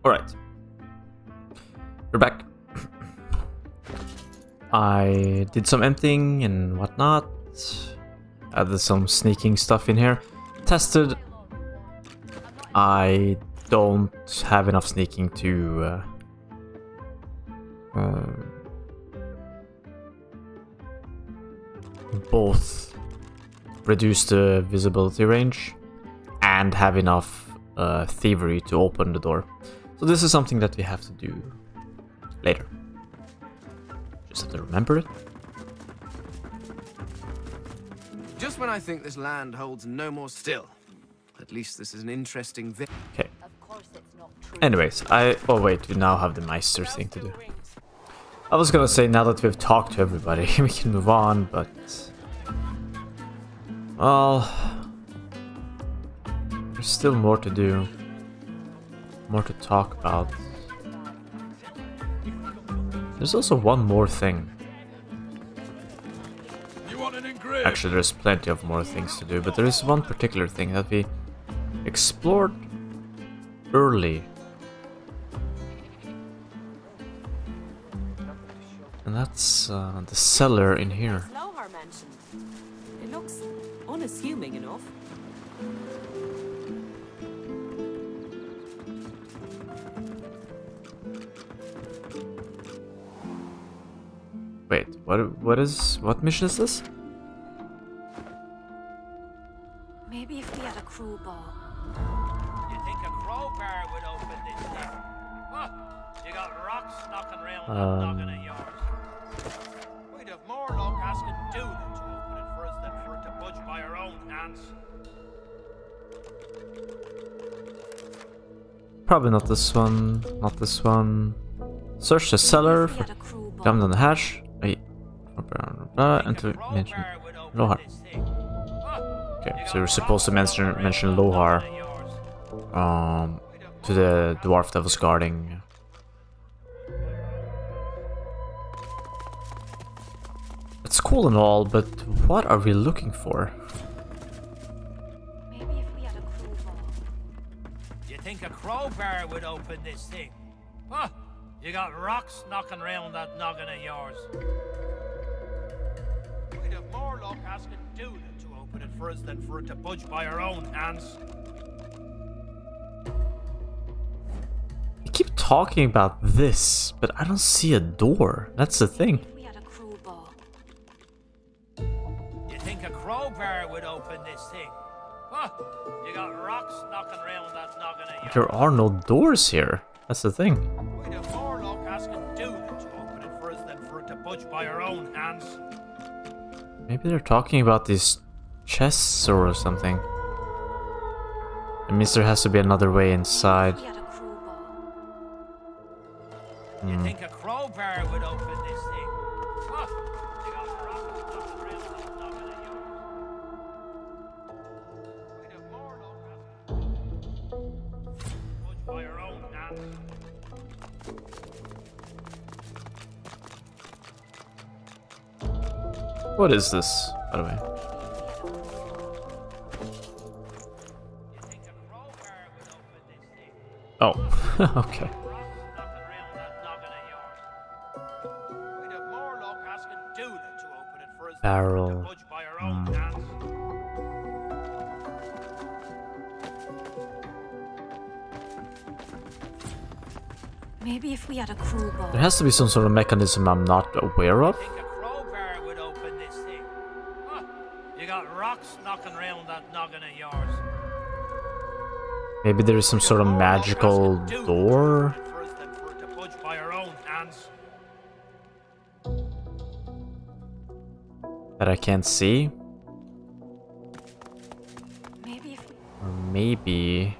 Alright. We're back. I did some emptying and whatnot. Added some sneaking stuff in here. Tested. I don't have enough sneaking to both reduce the visibility range and have enough thievery to open the door. So this is something that we have to do later. Just have to remember it. Just when I think this land holds no more still. At least this is an interesting Okay. Anyways, oh wait, we now have the Meister thing to do. I was gonna say now that we've talked to everybody, we can move on, but... Well... There's still more to do. More to talk about. There's also one more thing. Actually, there's plenty of more things to do, but there is one particular thing that we explored early. And that's the cellar in here. It looks unassuming enough. Wait, what mission is this? Maybe if we had a crowbar. You think a crowbar would open this thing? Huh? You got rocks knocking around that noggin of yours. We'd have more luck asking Doolin to open it for us than for it to budge by our own hands. Probably not this one. Not this one. Search the cellar for diamond on the hash. Wait. And to mention Lohar. Okay, so you're supposed to mention Lohar to the dwarf that was guarding. It's cool and all, but what are we looking for? Maybe if we had a crowbar. You think a crowbar would open this thing? Huh? You got rocks knocking around that noggin of yours. We'd have more luck asking Doolin to open it for us than for it to budge by our own hands. You keep talking about this, but I don't see a door. That's the thing. If we had a crowbar. You think a crowbar would open this thing? Huh? You got rocks knocking around that noggin of yours. There are no doors here. That's the thing. We'd have more luck asking Doolin to open it for us than for it to budge by our own hands. Maybe they're talking about these chests or something. It means there has to be another way inside. If we had a crowbar. You think a crowbar would open this thing? Huh? You got rocks knocking around that noggin of yours. We'd have more luck asking budge by our own hands. What is this, by the way? You think a crowbar would open this thing? Oh, okay. Rocks knocking around that noggin of yours. We'd have more luck asking Doolin to open it for us than for it Barrel. to budge by our own hands. Maybe if we had a crowbar. There has to be some sort of mechanism I'm not aware of. Think a crowbar would open this thing? Huh? You got rocks knocking around that noggin of yours. Maybe there is some sort of magical door. For us than for it to budge by our own hands. That I can't see. Maybe if we... Or maybe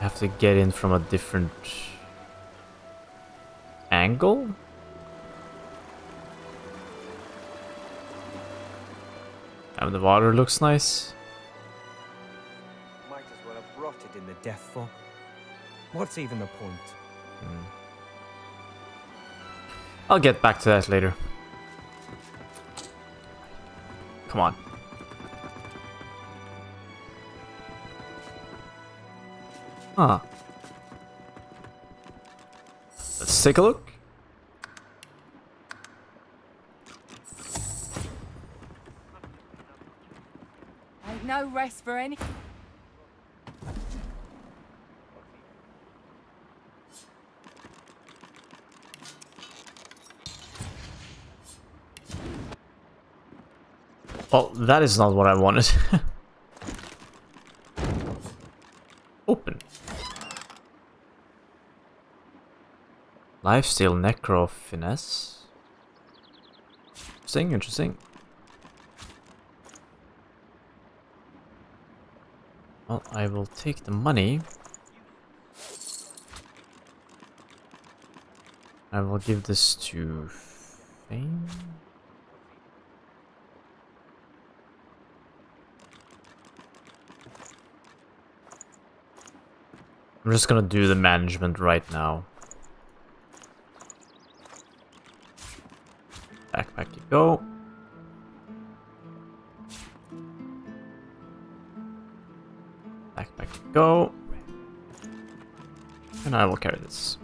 I have to get in from a different angle? And the water looks nice. Might as well have rotted in the death fog. What's even the point? I'll get back to that later. Come on. Huh. take a look. Ain't no rest for any. Well, that is not what I wanted. Open. Lifesteal Necro Finesse. Interesting, interesting. Well, I will take the money. I will give this to Fame. I'm just gonna do the management right now. Backpack you go. Backpack you go. And I will carry this.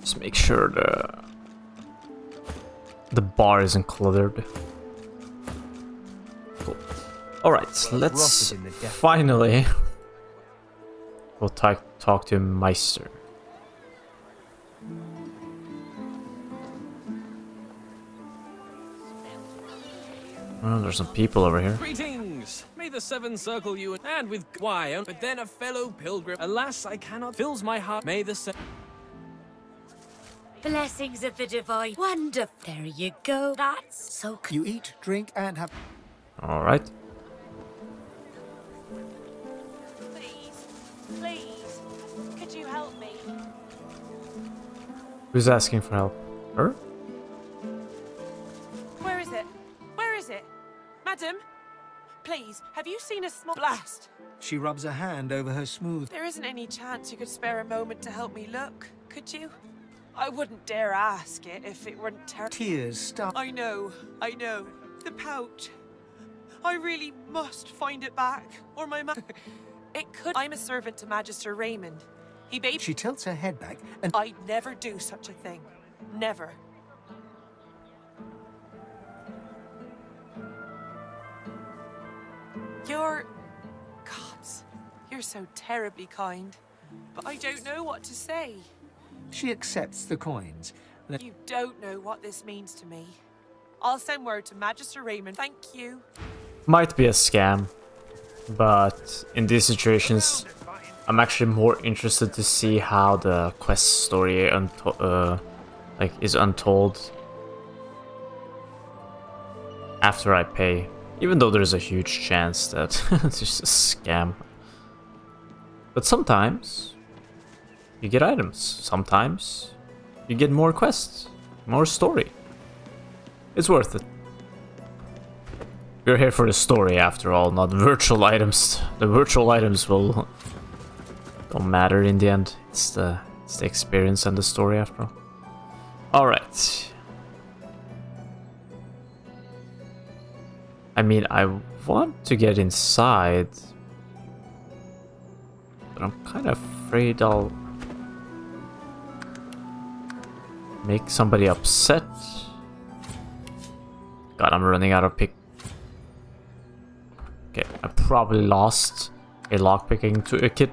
Just make sure the bar isn't cluttered. Cool. Alright, let's finally go talk to Meister. Oh, there's some people over here. Greetings! May the seven circle you and with why, but then a fellow pilgrim. Alas, I cannot fills my heart. May the Blessings of the divine. Wonderful. There you go. That's so You eat, drink, and have... Alright. Please, could you help me? Who's asking for help? Her? Where is it? Where is it? Madam? Please, have you seen a small blast? She rubs a hand over her smooth... There isn't any chance you could spare a moment to help me look, could you? I wouldn't dare ask it if it weren't terrible. Tears start... I know. The pouch. I really must find it back, or my It could. I'm a servant to Magister Raymond. He bade. She tilts her head back and... I'd never do such a thing. Never. You're... Gods. You're so terribly kind. But I don't know what to say. She accepts the coins. You don't know what this means to me. I'll send word to Magister Raymond. Thank you. Might be a scam, but in these situations, I'm actually more interested to see how the quest story is untold after I pay. Even though there's a huge chance that it's just a scam. But sometimes you get items. Sometimes you get more quests, more story. It's worth it. We're here for the story after all, not virtual items. The virtual items don't matter in the end. It's the experience and the story after all. Alright. I mean, I want to get inside, but I'm kind of afraid I'll make somebody upset. God, I'm running out of pick. Okay, I probably lost a lockpicking to a kid.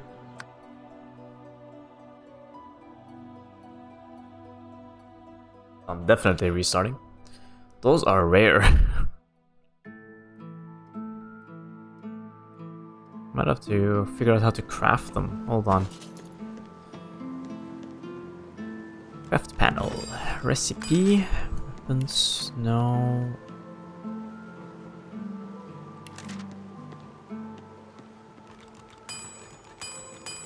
I'm definitely restarting. Those are rare. Might have to figure out how to craft them. Hold on. Craft panel. Recipe. Weapons. No.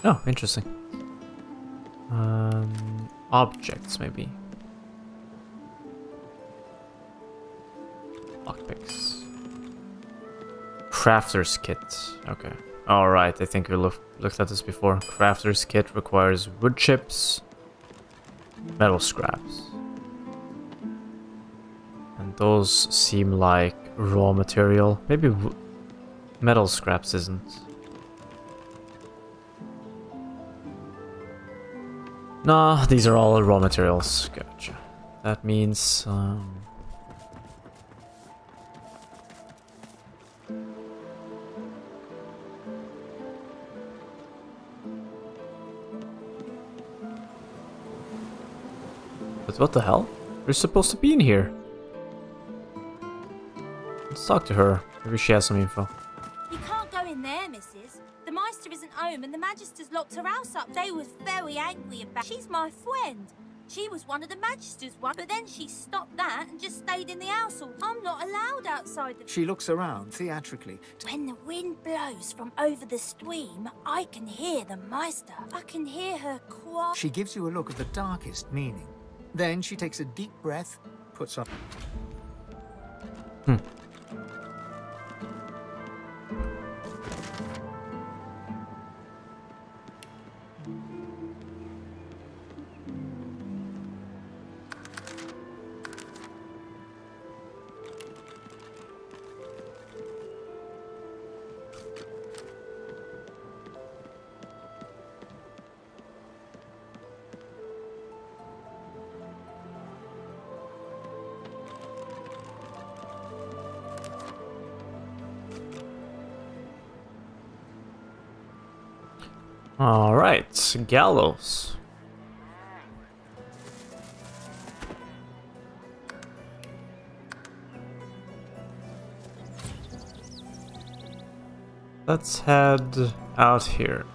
Oh, interesting. Objects, maybe. Lockpicks. Crafter's kit. Okay. Alright, I think we looked at this before. Crafter's kit requires wood chips, metal scraps. Those seem like raw material. Maybe metal scraps isn't. Nah, these are all raw materials. Gotcha. That means... But what the hell? We're supposed to be in here. Let's talk to her. Maybe she has some info. You can't go in there, missus. The Meister isn't home and the Magister's locked her house up. They was very angry about... She's my friend. She was one of the Magister's one, but then she stopped that and just stayed in the house. I'm not allowed outside the... She looks around theatrically. When the wind blows from over the stream, I can hear the Meister. I can hear her cry. She gives you a look of the darkest meaning. Then she takes a deep breath, puts on... Alright, gallows. Let's head out here.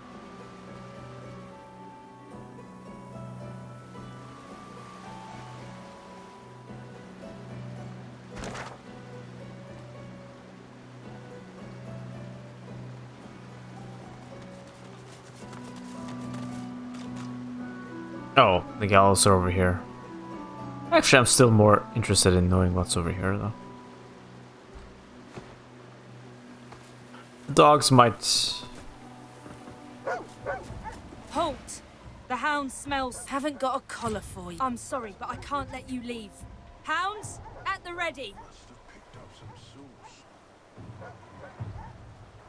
Oh, the gallows are over here. Actually, I'm still more interested in knowing what's over here, though. Dogs might... Halt! The hound smells. Haven't got a collar for you. I'm sorry, but I can't let you leave. Hounds, at the ready.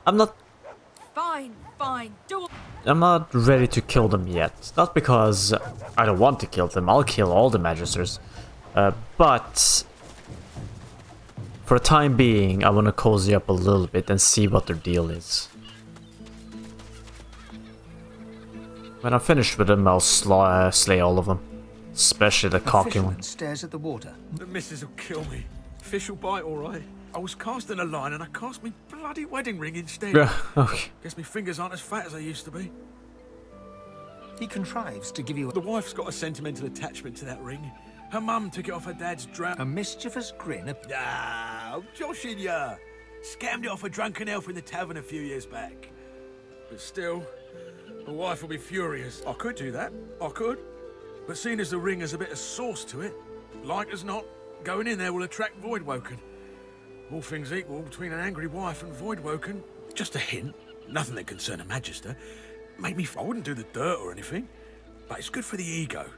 I'm not Fine. I'm not ready to kill them yet. Not because I don't want to kill them. I'll kill all the Magisters. But for the time being, I want to cozy up a little bit and see what their deal is. When I'm finished with them, I'll slay all of them. Especially the cocky one. Stares at the water. The missus will kill me. Fish will bite, all right. I was casting a line and I cast me bloody wedding ring instead. Yeah, okay. Guess my fingers aren't as fat as they used to be. He contrives to give you The wife's got a sentimental attachment to that ring. Her mum took it off her dad's drown. a mischievous grin. Ah, I'm joshing ya. Scammed it off a drunken elf in the tavern a few years back. But still, the wife will be furious. I could do that. I could. But seeing as the ring has a bit of sauce to it, like as not, going in there will attract Voidwoken. All things equal, between an angry wife and Voidwoken, just a hint, nothing that concern a Magister, made me... I wouldn't do the dirt or anything, but it's good for the ego.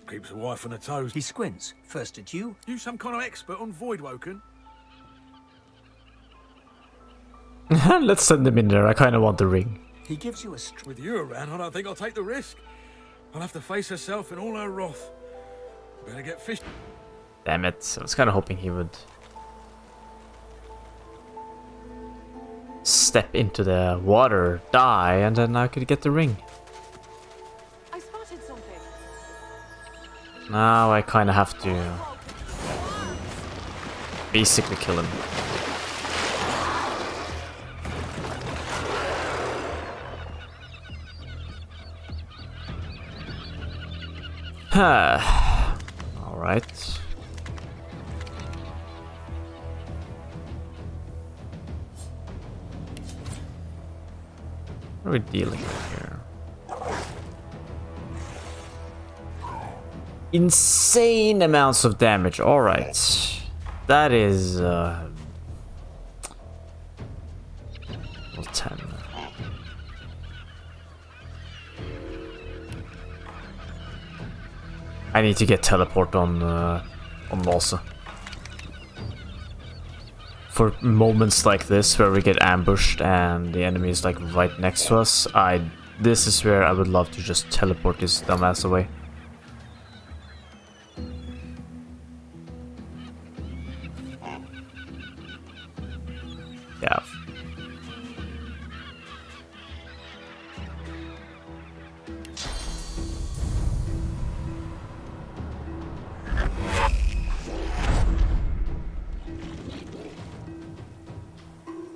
Keeps the wife on her toes. He squints, first at you. You some kind of expert on Voidwoken? Let's send them in there. I kind of want the ring. He gives you a With you around, I don't think I'll take the risk. I'll have to face herself in all her wrath. Better get fish. Damn it. I was kind of hoping he would step into the water, die, and then I could get the ring. I spotted something. Now I kind of have to basically kill him. Alright. What are we dealing with here? Insane amounts of damage. Alright. That is... well, 10. I need to get teleport on Malsa. for moments like this where we get ambushed and the enemy is like right next to us, this is where I would love to just teleport this dumbass away. Yeah.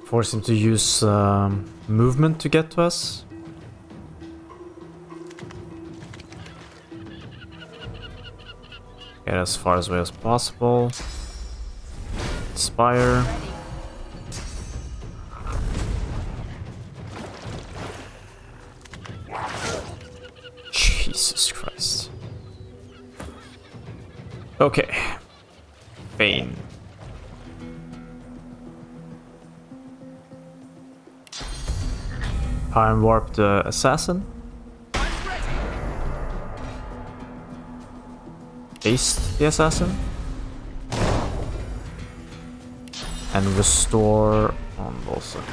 Force him to use movement to get to us. Get as far away as possible. Inspire. Jesus Christ. Okay. Bane. Time warp the assassin. Haste the assassin. And restore on Bolsa.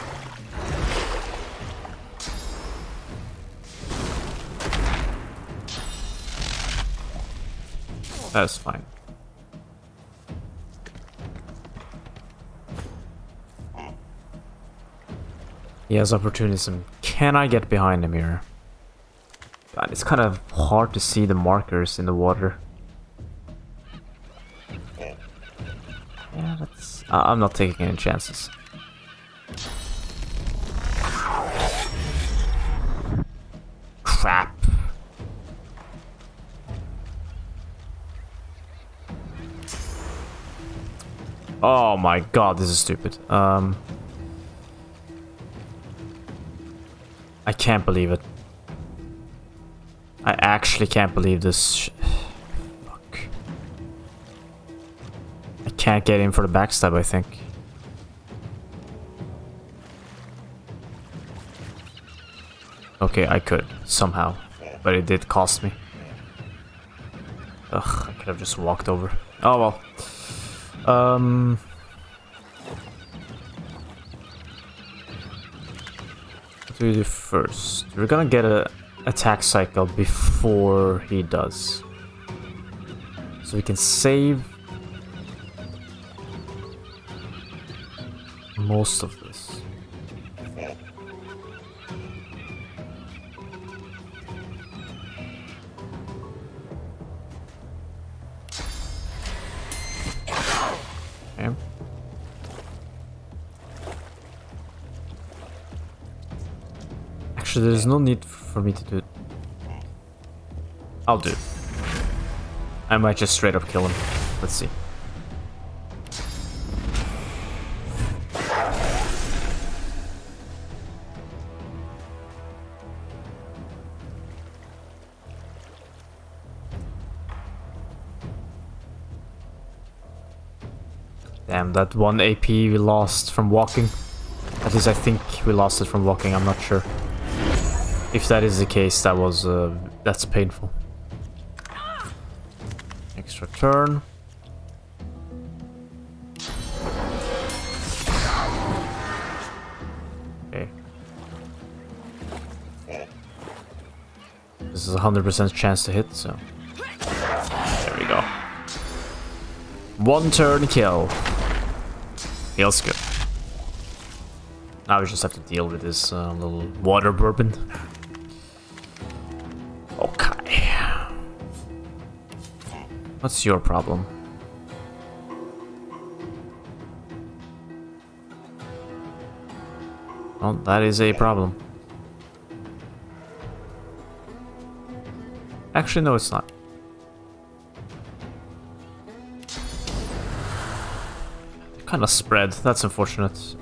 That's fine. He has opportunism. Can I get behind him here? God, it's kind of hard to see the markers in the water. Yeah, that's... I'm not taking any chances. Crap. Oh my god, this is stupid. I can't believe it. I actually can't believe this. Fuck. I can't get in for the backstab, I think. Okay, I could, somehow. But it did cost me. Ugh, I could have just walked over. Oh well. What do we do first? We're gonna get a attack cycle before he does. So we can save most of this. Okay. Actually, there's no need for me to do it. I'll do it. I might just straight up kill him. Let's see. Damn, that 1 AP we lost from walking. At least I think we lost it from walking, I'm not sure. If that is the case, that's painful. Extra turn. Okay. This is a 100% chance to hit, so... There we go. 1 turn kill. Feels good. Now we just have to deal with this little water bourbon. Okay. What's your problem? Well, that is a problem. Actually, no, it's not. Kind of spread. That's unfortunate.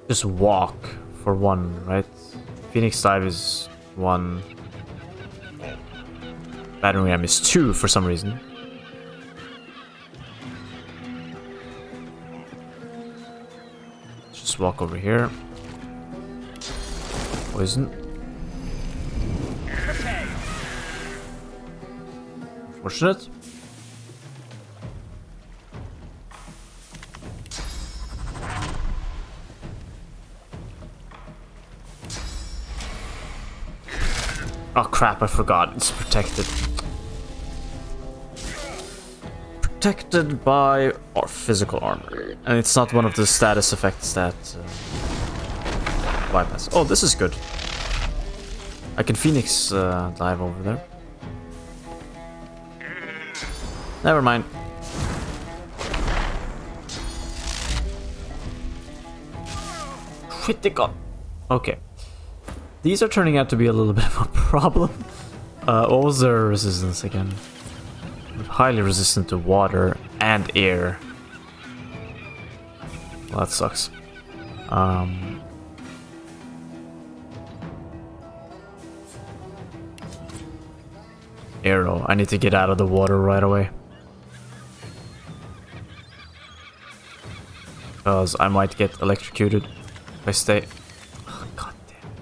Just walk for 1, right? Phoenix Dive is 1. Battering Ram is 2 for some reason. Just walk over here. Poison. Fortunate. Oh crap, I forgot. It's protected. Protected by our physical armor. And it's not one of the status effects that bypass. Oh, this is good. I can Phoenix dive over there. Never mind. Critical. Okay. These are turning out to be a little bit of a problem. What was their resistance again? Highly resistant to water and air. Well, that sucks. Arrow. I need to get out of the water right away. Because I might get electrocuted if I stay. Oh, God damn it.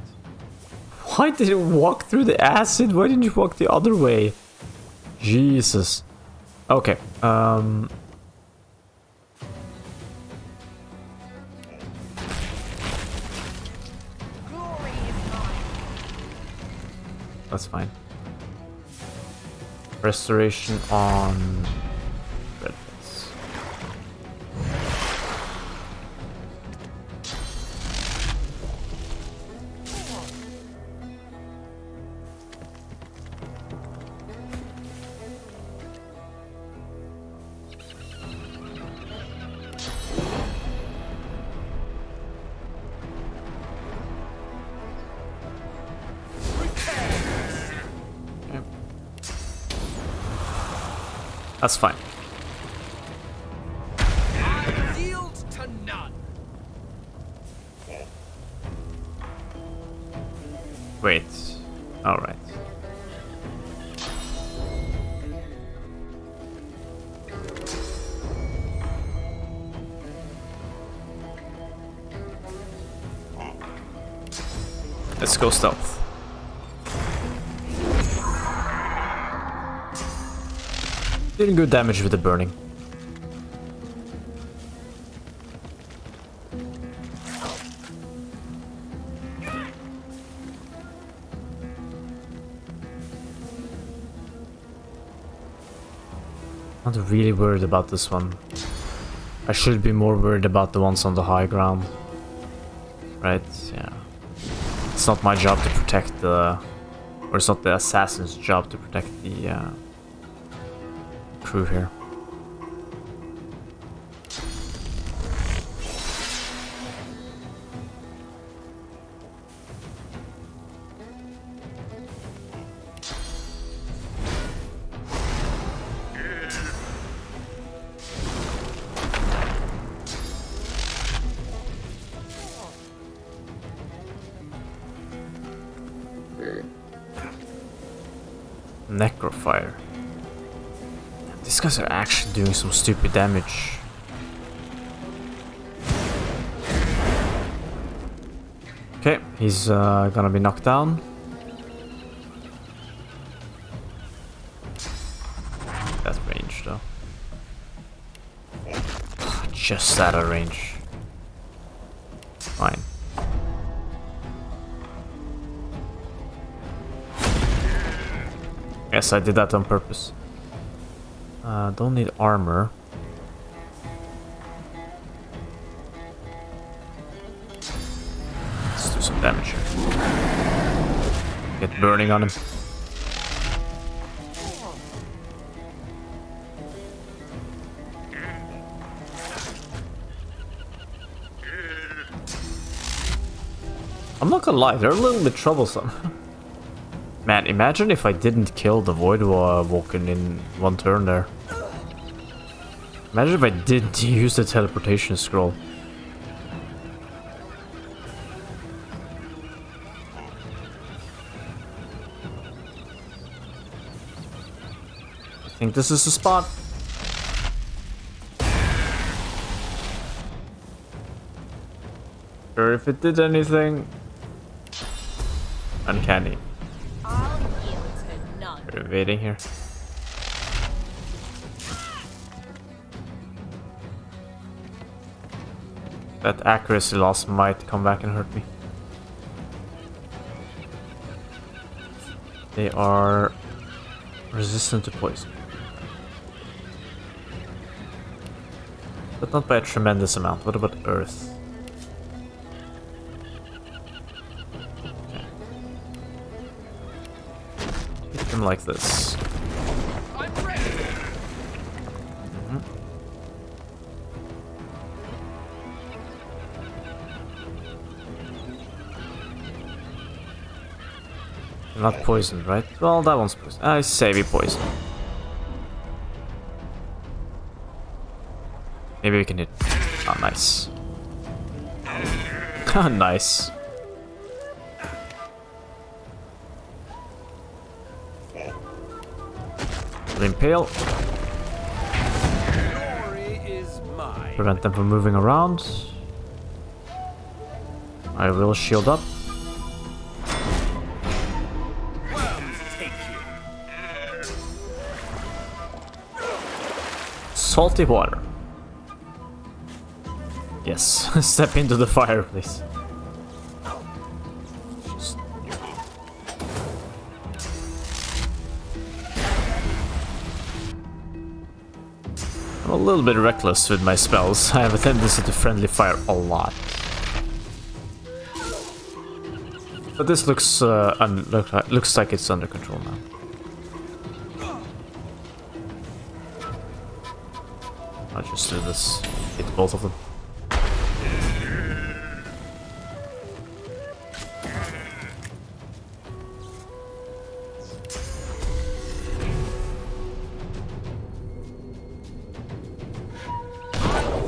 Why did it walk through the acid? Why didn't you walk the other way? Jesus. Okay. That's fine. Restoration on red bits. That's fine. I yield to none. Wait. Alright. Let's go stealth. Doing good damage with the burning. I'm not really worried about this one. I should be more worried about the ones on the high ground. Right? Yeah. It's not my job to protect the... Or it's not the assassin's job to protect the... crew here. Necrofire. These guys are actually doing some stupid damage. Okay, he's gonna be knocked down. That's range though. Just out of range. Fine. Yes, I did that on purpose. Don't need armor. Let's do some damage here. Get burning on him. I'm not gonna lie, they're a little bit troublesome. Man, imagine if I didn't kill the Void Walken in one turn there. Imagine if I didn't use the teleportation scroll. I think this is the spot. Or if it did anything. Uncanny. We're evading here. That accuracy loss might come back and hurt me. They are resistant to poison. But not by a tremendous amount. What about earth? Okay. Hit them like this. I'm ready. Not poisoned, right? Well, that one's poisoned. I say we poison. Maybe we can hit. Oh, nice. Nice. Impale. Prevent them from moving around. I will shield up. Salty water. Yes, step into the fire, please. I'm a little bit reckless with my spells. I have a tendency to friendly fire a lot. But this looks looks like it's under control now. I'll just do this. Hit both of them.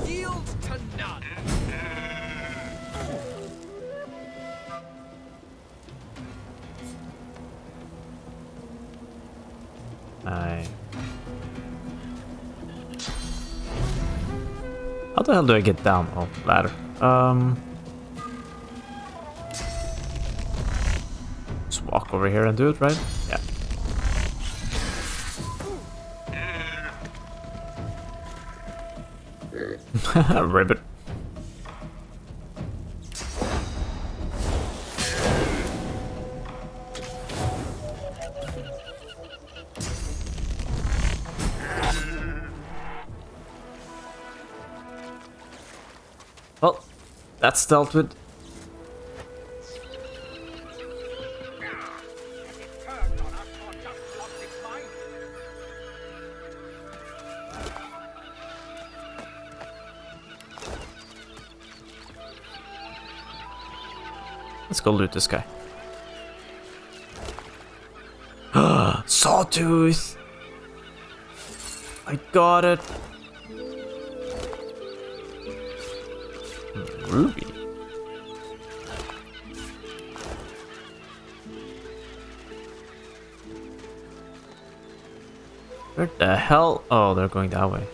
Yield to none. How the hell do I get down? Oh, ladder. Just walk over here and do it, right? Yeah. Ribbit. Well, that's dealt with. Let's go loot this guy. Sawtooth! I got it! Ruby. Where the hell? Oh, they're going that way.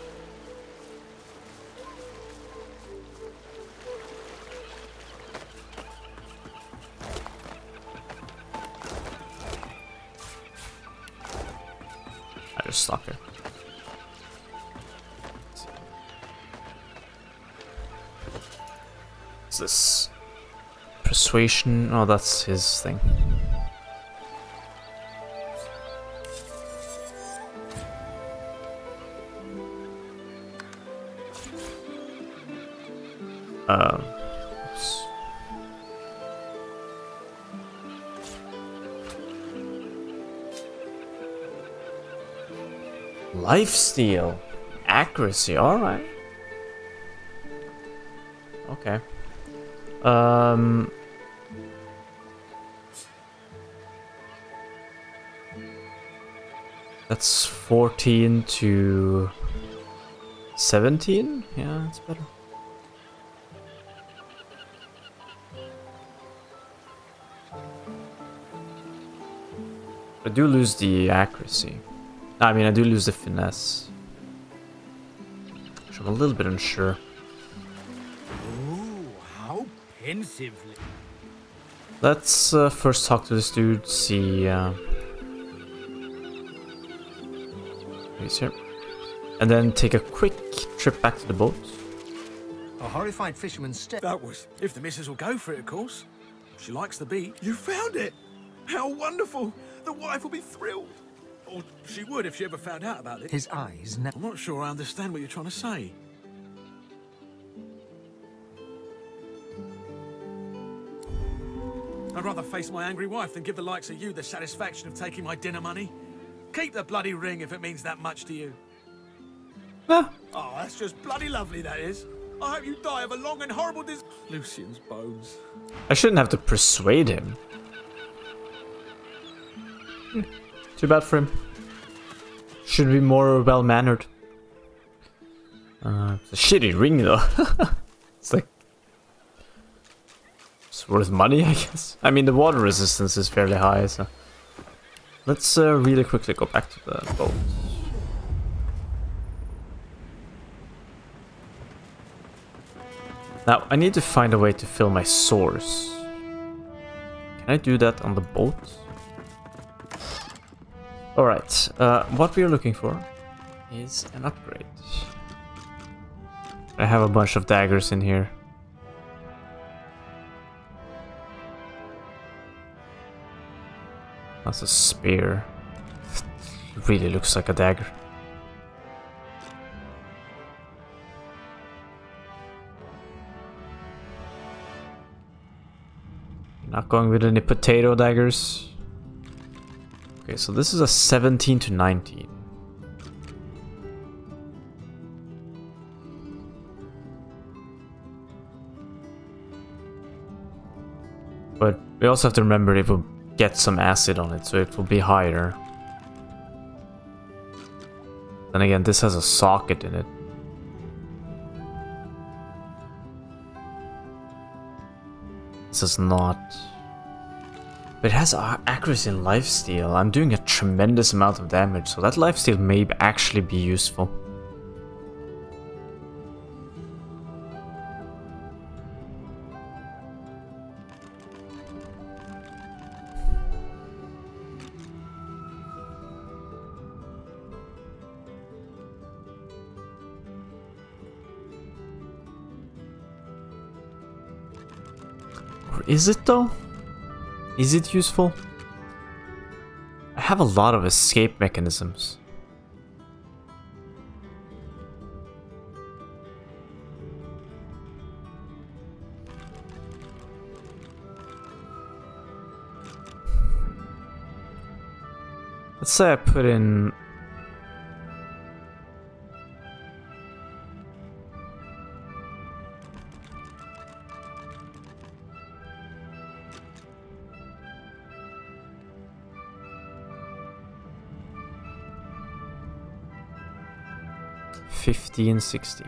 I just stop here. What's this? Persuasion? Oh, that's his thing. Oops. Lifesteal. Accuracy, alright. Okay. That's 14 to 17? Yeah, that's better. I do lose the accuracy. I mean, I do lose the finesse. Which I'm a little bit unsure. Ooh, how pensively. Let's first talk to this dude, see... he's here. And then take a quick trip back to the boat. A horrified fisherman's step. That was... If the missus will go for it, of course. She likes the beat. You found it! How wonderful! The wife will be thrilled. Or she would if she ever found out about it. His eyes I'm not sure I understand what you're trying to say. I'd rather face my angry wife than give the likes of you the satisfaction of taking my dinner money. Keep the bloody ring if it means that much to you. Ah. Oh, that's just bloody lovely, that is. I hope you die of a long and horrible Lucian's bones. I shouldn't have to persuade him. Too bad for him. Should be more well-mannered. It's a shitty ring, though. It's like... it's worth money, I guess. I mean, the water resistance is fairly high, so... let's really quickly go back to the boat. Now, I need to find a way to fill my source. Can I do that on the boat? Alright, what we are looking for is an upgrade. I have a bunch of daggers in here. That's a spear. It really looks like a dagger. Not going with any potato daggers. Okay, so this is a 17 to 19. But we also have to remember it will get some acid on it, so it will be higher. Then again, this has a socket in it. This is not... but it has accuracy and lifesteal. I'm doing a tremendous amount of damage, so that lifesteal may actually be useful. Or is it though? Is it useful? I have a lot of escape mechanisms. Let's say I put in... $15, $16.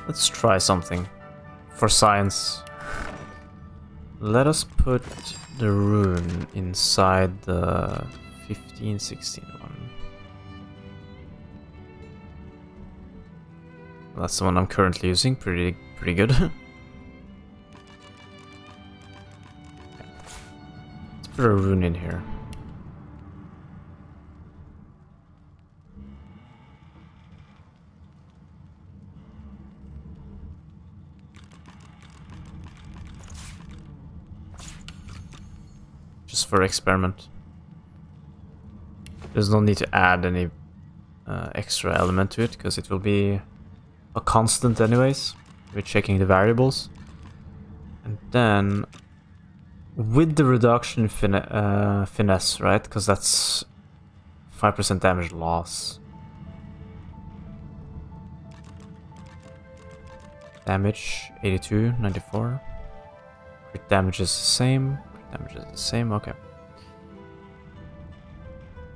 Let's try something for science. Let us put the rune inside the 15, 16 one. That's the one I'm currently using. Pretty good. Put a rune in here. Just for experiment. There's no need to add any extra element to it because it will be a constant anyways. We're checking the variables. And then with the reduction finesse, right? Because that's 5% damage loss. Damage 82, 94. Crit damage is the same. Crit damage is the same. Okay.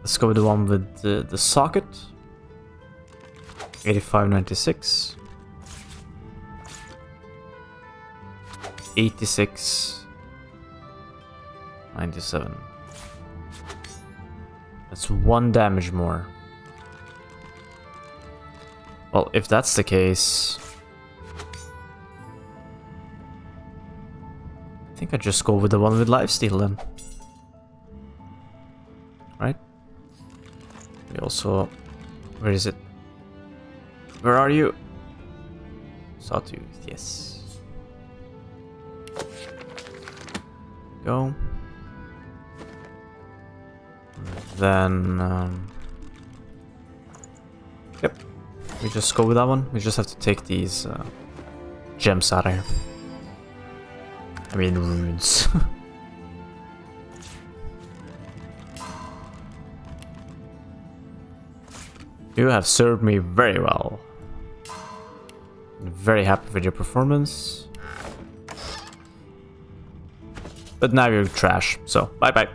Let's go with the one with the socket. 85, 96. 86. 97. That's 1 damage more. Well, if that's the case... I think I just go with the one with lifesteal then. Right? We also... where is it? Where are you? Sawtooth, yes. Go. Then, yep, we just go with that one. We just have to take these gems out of here. I mean, runes. You have served me very well. I'm very happy with your performance. But now you're trash, so bye-bye.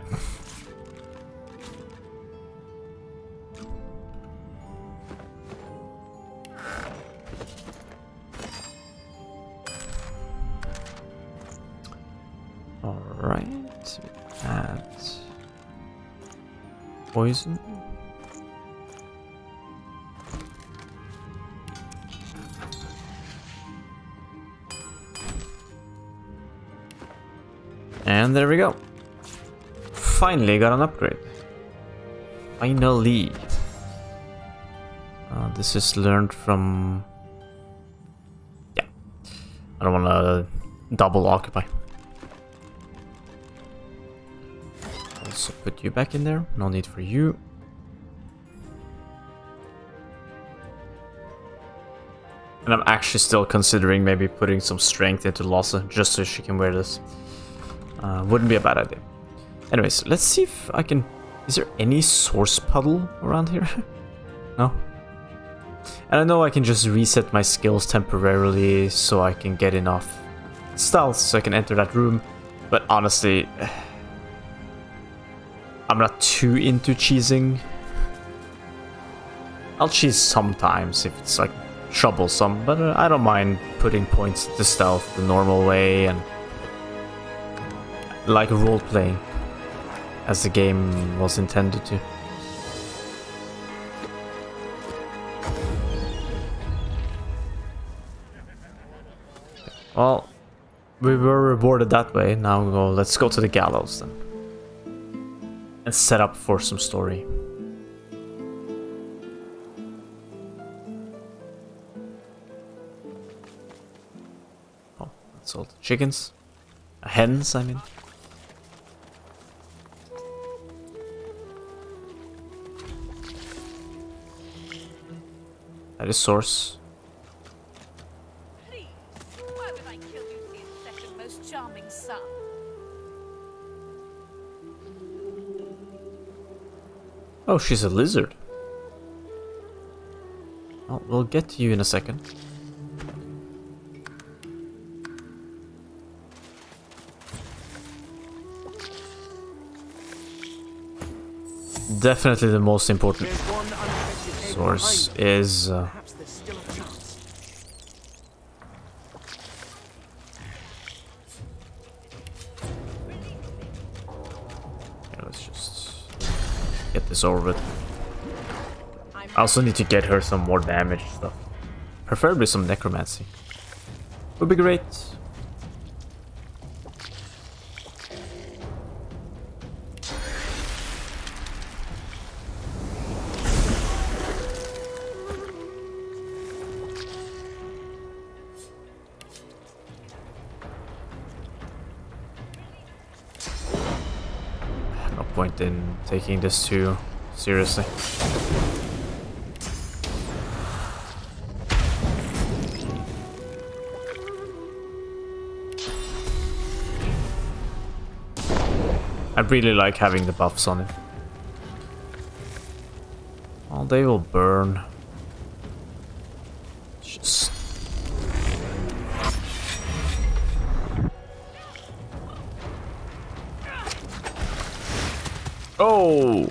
Alright, add poison. And there we go. Finally got an upgrade. Finally. This is learned from... Yeah. I don't want to double occupy. Also put you back in there. No need for you. And I'm actually still considering maybe putting some strength into Lossa just so she can wear this. Wouldn't be a bad idea. Anyways, let's see if I can... Is there any source puddle around here? No? And I know I can just reset my skills temporarily so I can get enough stealth so I can enter that room. But honestly, I'm not too into cheesing. I'll cheese sometimes if it's like troublesome, but I don't mind putting points to stealth the normal way and like role-playing as the game was intended to. Well, we were rewarded that way. Now let's go to the gallows then. And set up for some story. Oh, that's all the chickens. Hens, I mean. That is source. Please, why would I kill Lucy's second most charming son? Oh, she's a lizard. Well, we'll get to you in a second. Definitely the most important source is okay, let's just get this over with. I also need to get her some more damage stuff. Preferably some necromancy. Would be great. Point in taking this too seriously. I really like having the buffs on it. Well, they will burn. Just... Oh!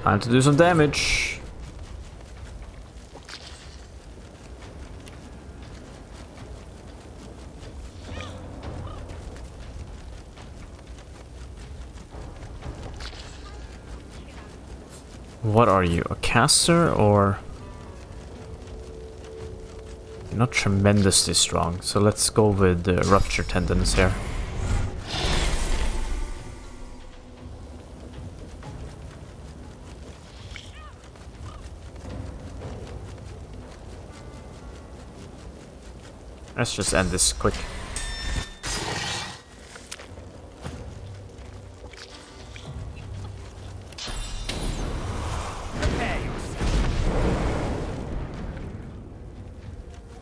Time to do some damage. What are you, a caster or... You're not tremendously strong, so let's go with the rupture tendons here. Let's just end this quick.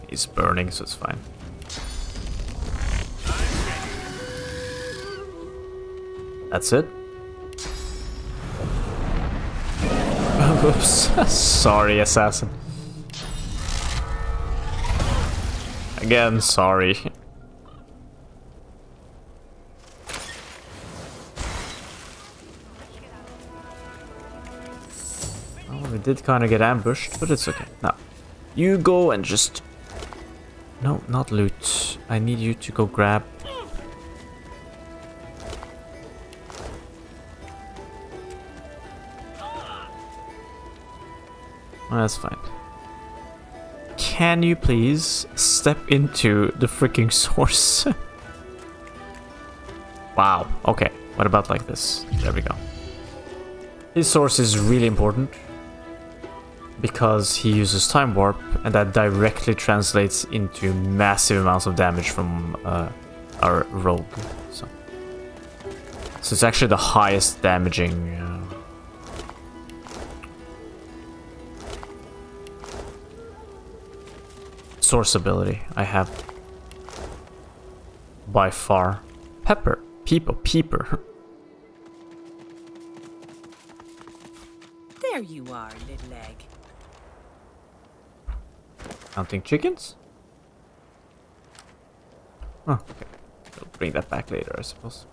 He's burning, so it's fine. That's it. Oops. Sorry, assassin. Again, sorry. Oh, we did kind of get ambushed, but it's okay. Now, you go and just... No, not loot. I need you to go grab... Oh, that's fine. Can you please step into the freaking source? Wow, okay. What about like this? There we go. His source is really important because he uses time warp, and that directly translates into massive amounts of damage from our rogue. So it's actually the highest damaging source ability I have by far. Peeper. There you are, little egg. Counting chickens? Oh, okay. We'll bring that back later, I suppose.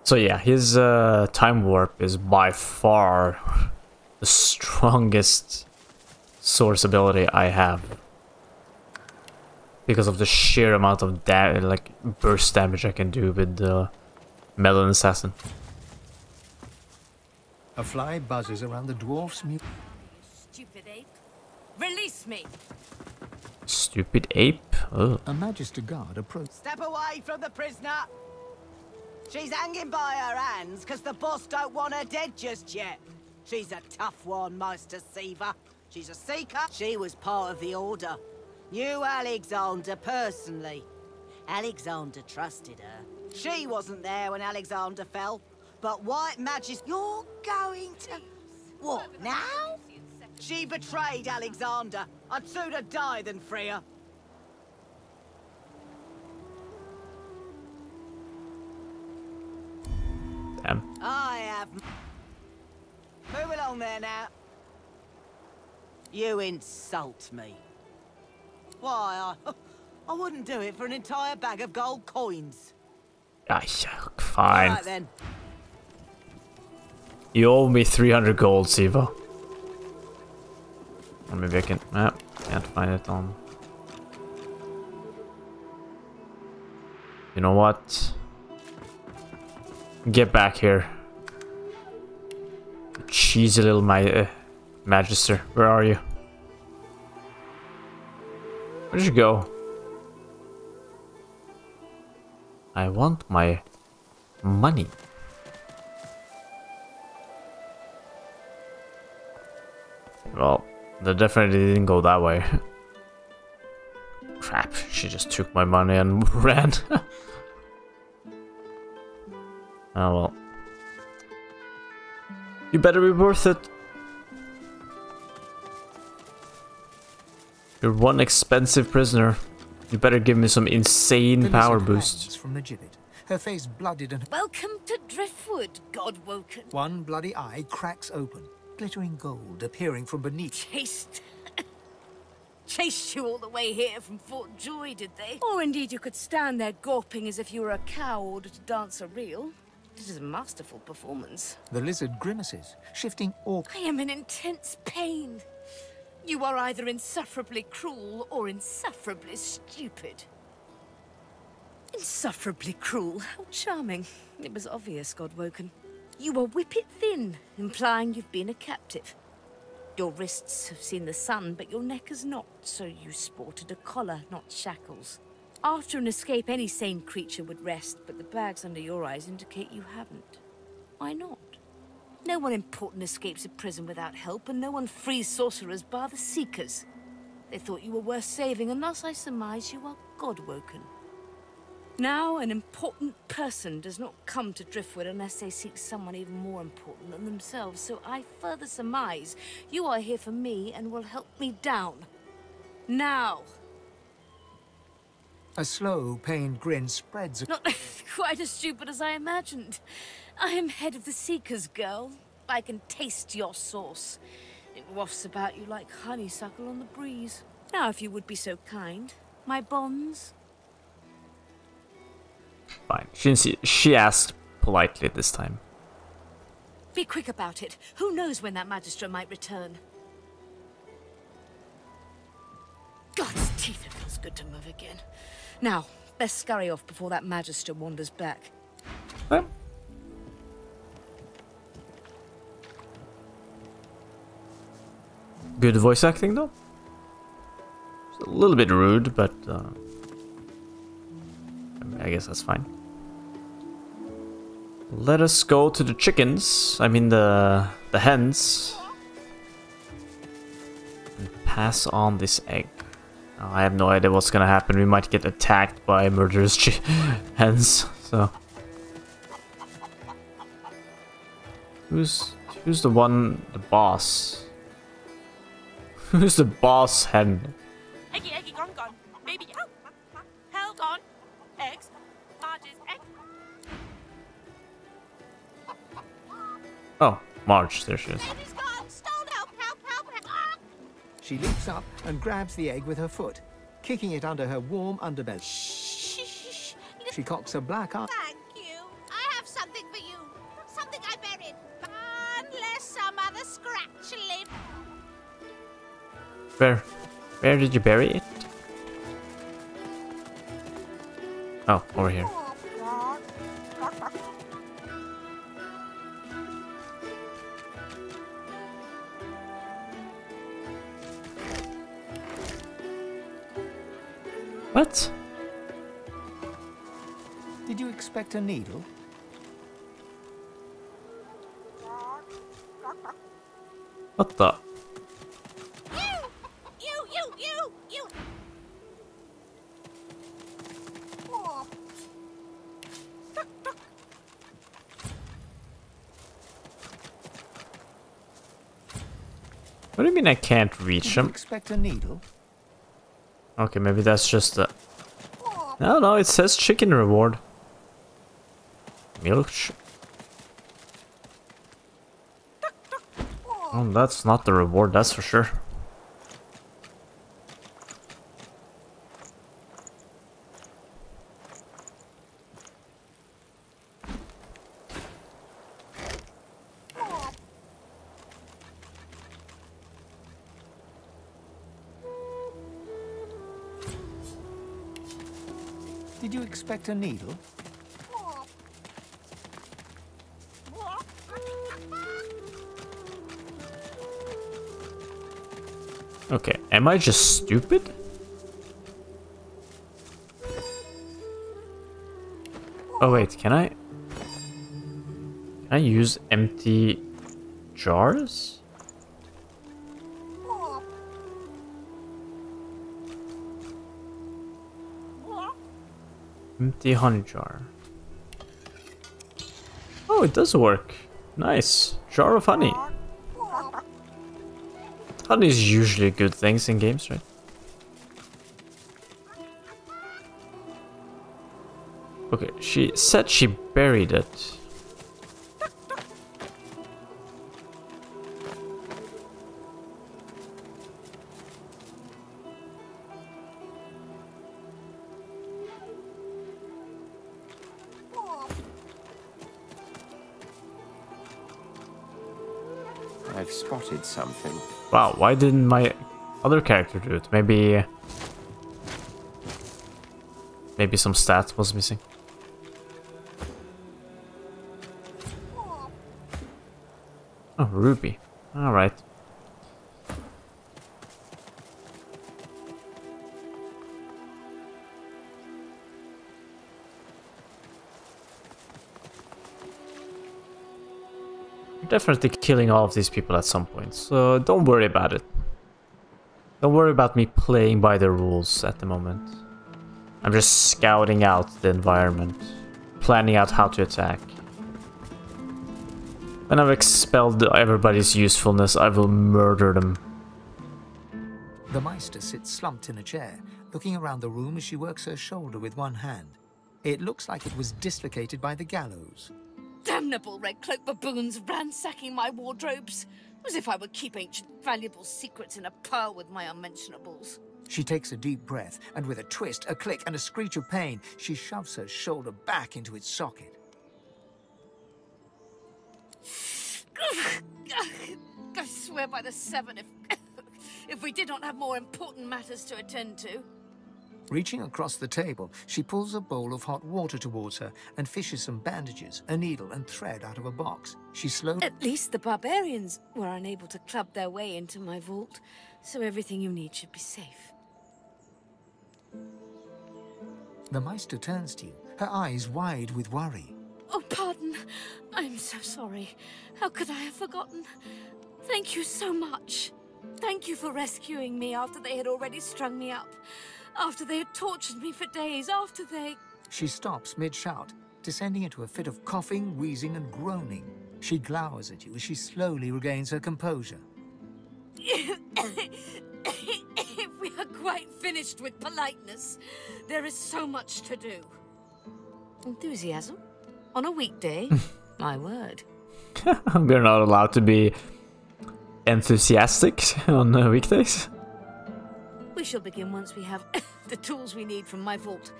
So yeah, his time warp is by far the strongest source ability I have. Because of the sheer amount of burst damage I can do with the Melon Assassin. A fly buzzes around the dwarf's mute. Stupid ape. Release me! Stupid ape? Oh. A Magister guard approaches. Step away from the prisoner! She's hanging by her hands because the boss don't want her dead just yet. She's a tough one, Meister Seaver. She's a seeker. She was part of the Order. Knew Alexander personally. Alexander trusted her. She wasn't there when Alexander fell. But White Majesty... You're going to... What, now? She betrayed Alexander. I'd sooner die than free her. Damn. I have... Move along there now. You insult me. Why, I wouldn't do it for an entire bag of gold coins. Ah, fine. All right, then. You owe me 300 gold, Siva. Or maybe I can... can't find it on... You know what? Get back here. Cheesy little Magister. Where are you? Where'd you go? I want my money. Well, that definitely didn't go that way. Crap, she just took my money and ran. Oh well. You better be worth it. You're one expensive prisoner. You better give me some insane power boost. From the gibbet, her face blooded and... Welcome to Driftwood, God-woken. One bloody eye cracks open, glittering gold appearing from beneath. Chased you all the way here from Fort Joy, did they? Or indeed you could stand there gawping as if you were a cow ordered to dance a reel. This is a masterful performance. The lizard grimaces, shifting orc... I am in intense pain. You are either insufferably cruel or insufferably stupid. Insufferably cruel? How charming. It was obvious, Godwoken. You are whippet thin, implying you've been a captive. Your wrists have seen the sun, but your neck has not, so you sported a collar, not shackles. After an escape, any sane creature would rest, but the bags under your eyes indicate you haven't. Why not? No one important escapes a prison without help, and no one frees sorcerers bar the Seekers. They thought you were worth saving, and thus I surmise you are God-woken. Now, an important person does not come to Driftwood unless they seek someone even more important than themselves, so I further surmise you are here for me and will help me down. Now! A slow, pained grin spreads. Not quite as stupid as I imagined. I am head of the Seekers, girl. I can taste your sauce. It wafts about you like honeysuckle on the breeze. Now, if you would be so kind, my bonds. Fine. She asked politely this time. Be quick about it. Who knows when that Magister might return? God's teeth, it feels good to move again. Now, best scurry off before that Magister wanders back. Well. Good voice acting, though. It's a little bit rude, but I guess that's fine. Let us go to the chickens. I mean the hens. And pass on this egg. Oh, I have no idea what's gonna happen. We might get attacked by murderous hens. So who's the boss? Who's the boss hen? Eggy, eggy, gone, gone. Baby, oh, held on. Eggs. Marge's egg. Oh, Marge, there she is. Baby's gone. Stole help, help, help, help. She leaps up and grabs the egg with her foot, kicking it under her warm underbelly. Shh. She cocks a black eye. Thank you. I have something for you. Something I buried. Unless some other scratch lip. Where did you bury it? Oh, over here. What? Did you expect a needle? What the? You. What do you mean I can't reach him? Expect a needle? Okay, maybe that's just a... No, it says chicken reward. Milk. Oh, that's not the reward, that's for sure. Did you expect a needle? Okay, am I just stupid? Oh wait, can I use empty jars? Empty honey jar. Oh, it does work. Nice. Jar of honey. Honey is usually good things in games, right? Okay, she said she buried it. I've spotted something. Wow, why didn't my other character do it? Maybe some stats was missing. Oh, ruby. All right. Definitely killing all of these people at some point, so don't worry about it. Don't worry about me playing by the rules at the moment. I'm just scouting out the environment, planning out how to attack. When I've expelled everybody's usefulness, I will murder them. The Meister sits slumped in a chair, looking around the room as she works her shoulder with one hand. It looks like it was dislocated by the gallows. Damnable red cloak baboons ransacking my wardrobes, as if I would keep ancient valuable secrets in a pile with my unmentionables. She takes a deep breath, and with a twist, a click, and a screech of pain, she shoves her shoulder back into its socket. I swear by the seven, if we did not have more important matters to attend to. Reaching across the table, she pulls a bowl of hot water towards her and fishes some bandages, a needle, and thread out of a box. She slowly... At least the barbarians were unable to club their way into my vault, so everything you need should be safe. The Meister turns to you, her eyes wide with worry. Oh, pardon. I'm so sorry. How could I have forgotten? Thank you so much. Thank you for rescuing me after they had already strung me up. After they had tortured me for days, after they... She stops mid-shout, descending into a fit of coughing, wheezing, and groaning. She glowers at you as she slowly regains her composure. If we are quite finished with politeness, there is so much to do. Enthusiasm? On a weekday? My word. We're not allowed to be enthusiastic on weekdays. We shall begin once we have the tools we need from my vault.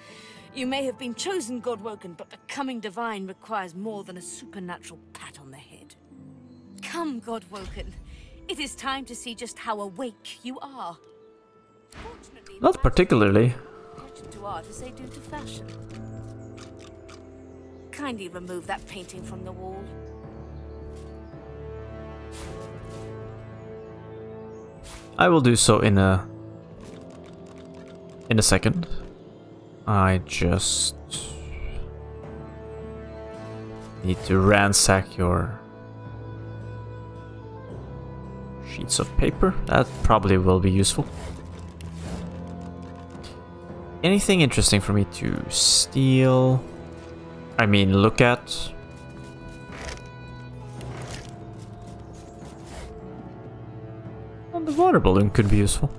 You may have been chosen God-woken, but becoming divine requires more than a supernatural pat on the head. Come, God-woken. It is time to see just how awake you are. Not particularly. To art as they do to fashion. Kindly remove that painting from the wall. I will do so in a second. I just need to ransack your sheets of paper. That probably will be useful. Anything interesting for me to steal? I mean, look at. Well, the water balloon could be useful.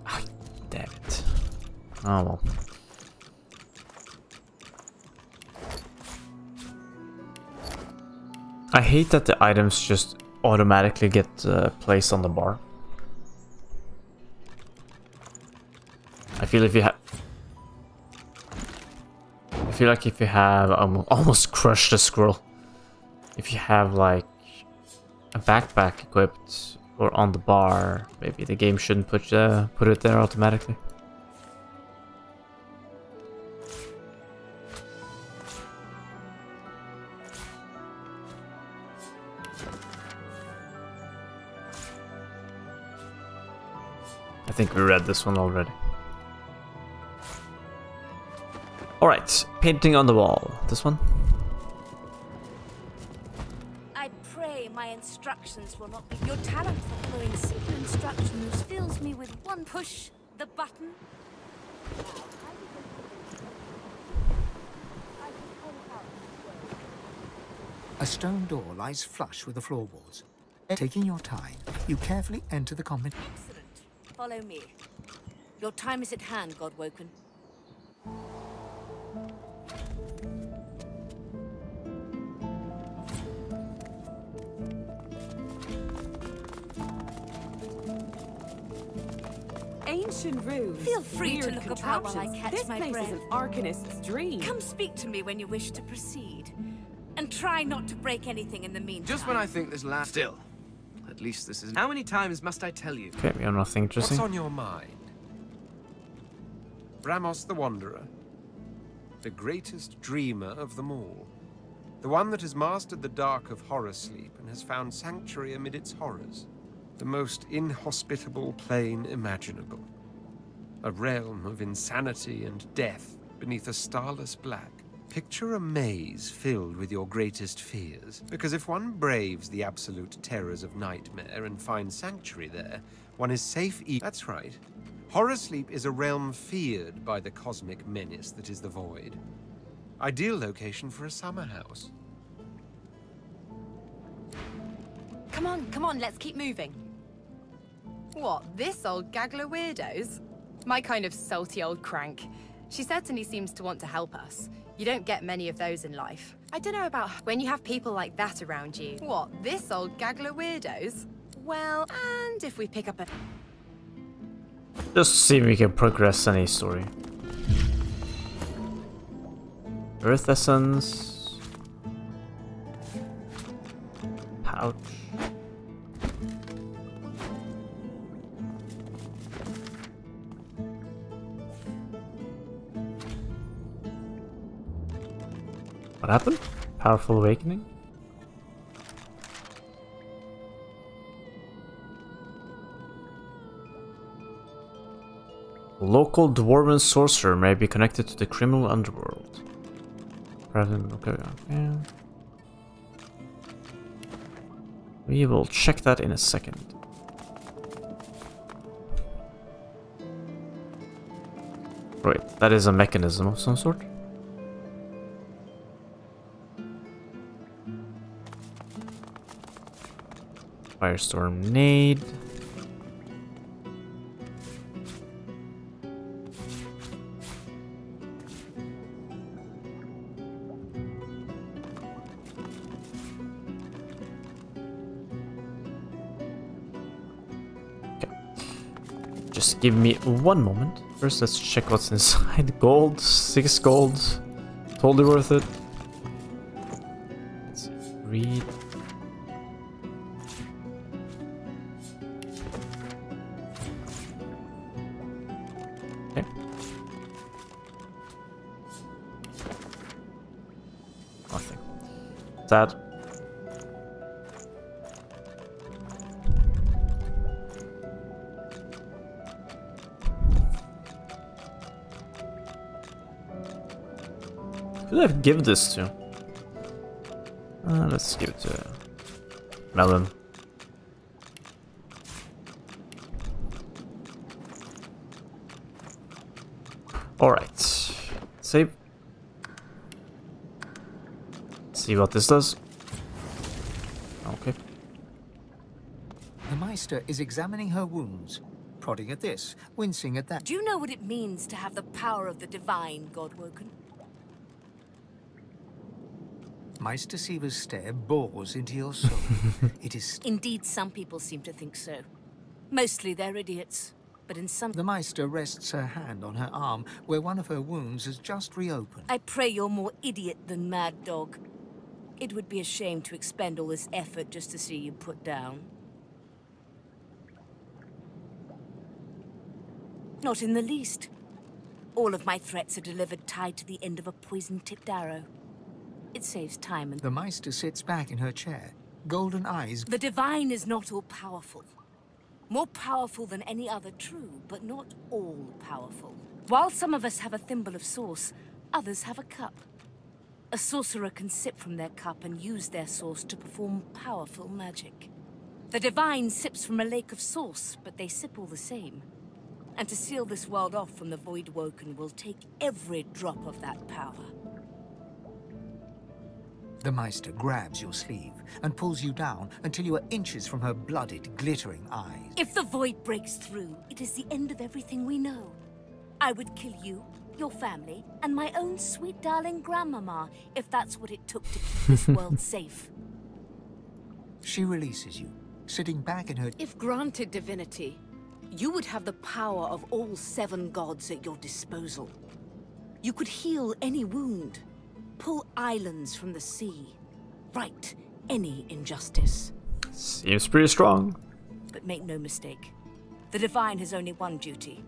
Ah, damn it. Oh well. I hate that the items just automatically get placed on the bar. I feel if you have... I feel like if you have... almost crushed a squirrel. If you have like a backpack equipped or on the bar, maybe the game shouldn't put it there automatically. I think we read this one already. Alright, painting on the wall. This one? I pray my instructions will not be... Your talent for following simple instructions fills me with one push, the button. A stone door lies flush with the floorboards. Taking your time, you carefully enter the common... Excellent. Follow me. Your time is at hand, God-woken. Ancient runes. Feel free to Weird look about while I contraptions. catch this my place breath. is an arcanist's dream. Come speak to me when you wish to proceed. And try not to break anything in the meantime. Just when I think this last... Still. At least this is... How many times must I tell you? Okay, we have nothing interesting. What's on your mind? Brahmos the Wanderer. The greatest dreamer of them all. The one that has mastered the dark of horror sleep and has found sanctuary amid its horrors. The most inhospitable plane imaginable. A realm of insanity and death beneath a starless black. Picture a maze filled with your greatest fears, because if one braves the absolute terrors of nightmare and finds sanctuary there, one is safe. That's right. Horror Sleep is a realm feared by the cosmic menace that is the void. Ideal location for a summer house. Come on, let's keep moving. What, this old gaggle of weirdos? My kind of salty old crank. She certainly seems to want to help us. You don't get many of those in life. I don't know about when you have people like that around you. What, this old gaggle of weirdos? Well, and if we pick up a... Just see if we can progress any story. Earth Essence. Pouch. What happened? Powerful Awakening? Local dwarven sorcerer may be connected to the criminal underworld. Okay. We will check that in a second. Wait, that is a mechanism of some sort? Firestorm nade. Just give me one moment. First, let's check what's inside. Gold, 6 gold. Totally worth it. Let's see. Read. Okay. Nothing. That. Who did I give this to? Let's give it to Melon. Alright. Save. See what this does. Okay. The Meister is examining her wounds, prodding at this, wincing at that. Do you know what it means to have the power of the divine, Godwoken? Meister Siva's stare bores into your soul. It is... Indeed, some people seem to think so. Mostly they're idiots, but in some... The Meister rests her hand on her arm, where one of her wounds has just reopened. I pray you're more idiot than mad dog. It would be a shame to expend all this effort just to see you put down. Not in the least. All of my threats are delivered tied to the end of a poison-tipped arrow. It saves time and... The Meister sits back in her chair, golden eyes... The divine is not all-powerful. More powerful than any other, true, but not all-powerful. While some of us have a thimble of sauce, others have a cup. A sorcerer can sip from their cup and use their sauce to perform powerful magic. The divine sips from a lake of sauce, but they sip all the same. And to seal this world off from the Void Woken will take every drop of that power. The Meister grabs your sleeve and pulls you down until you are inches from her blooded, glittering eyes. If the Void breaks through, it is the end of everything we know. I would kill you, your family, and my own sweet darling grandmama if that's what it took to keep this world safe. She releases you, sitting back in her... If granted divinity, you would have the power of all 7 gods at your disposal. You could heal any wound. Pull islands from the sea. Right any injustice. Seems pretty strong. But make no mistake. The Divine has only one duty.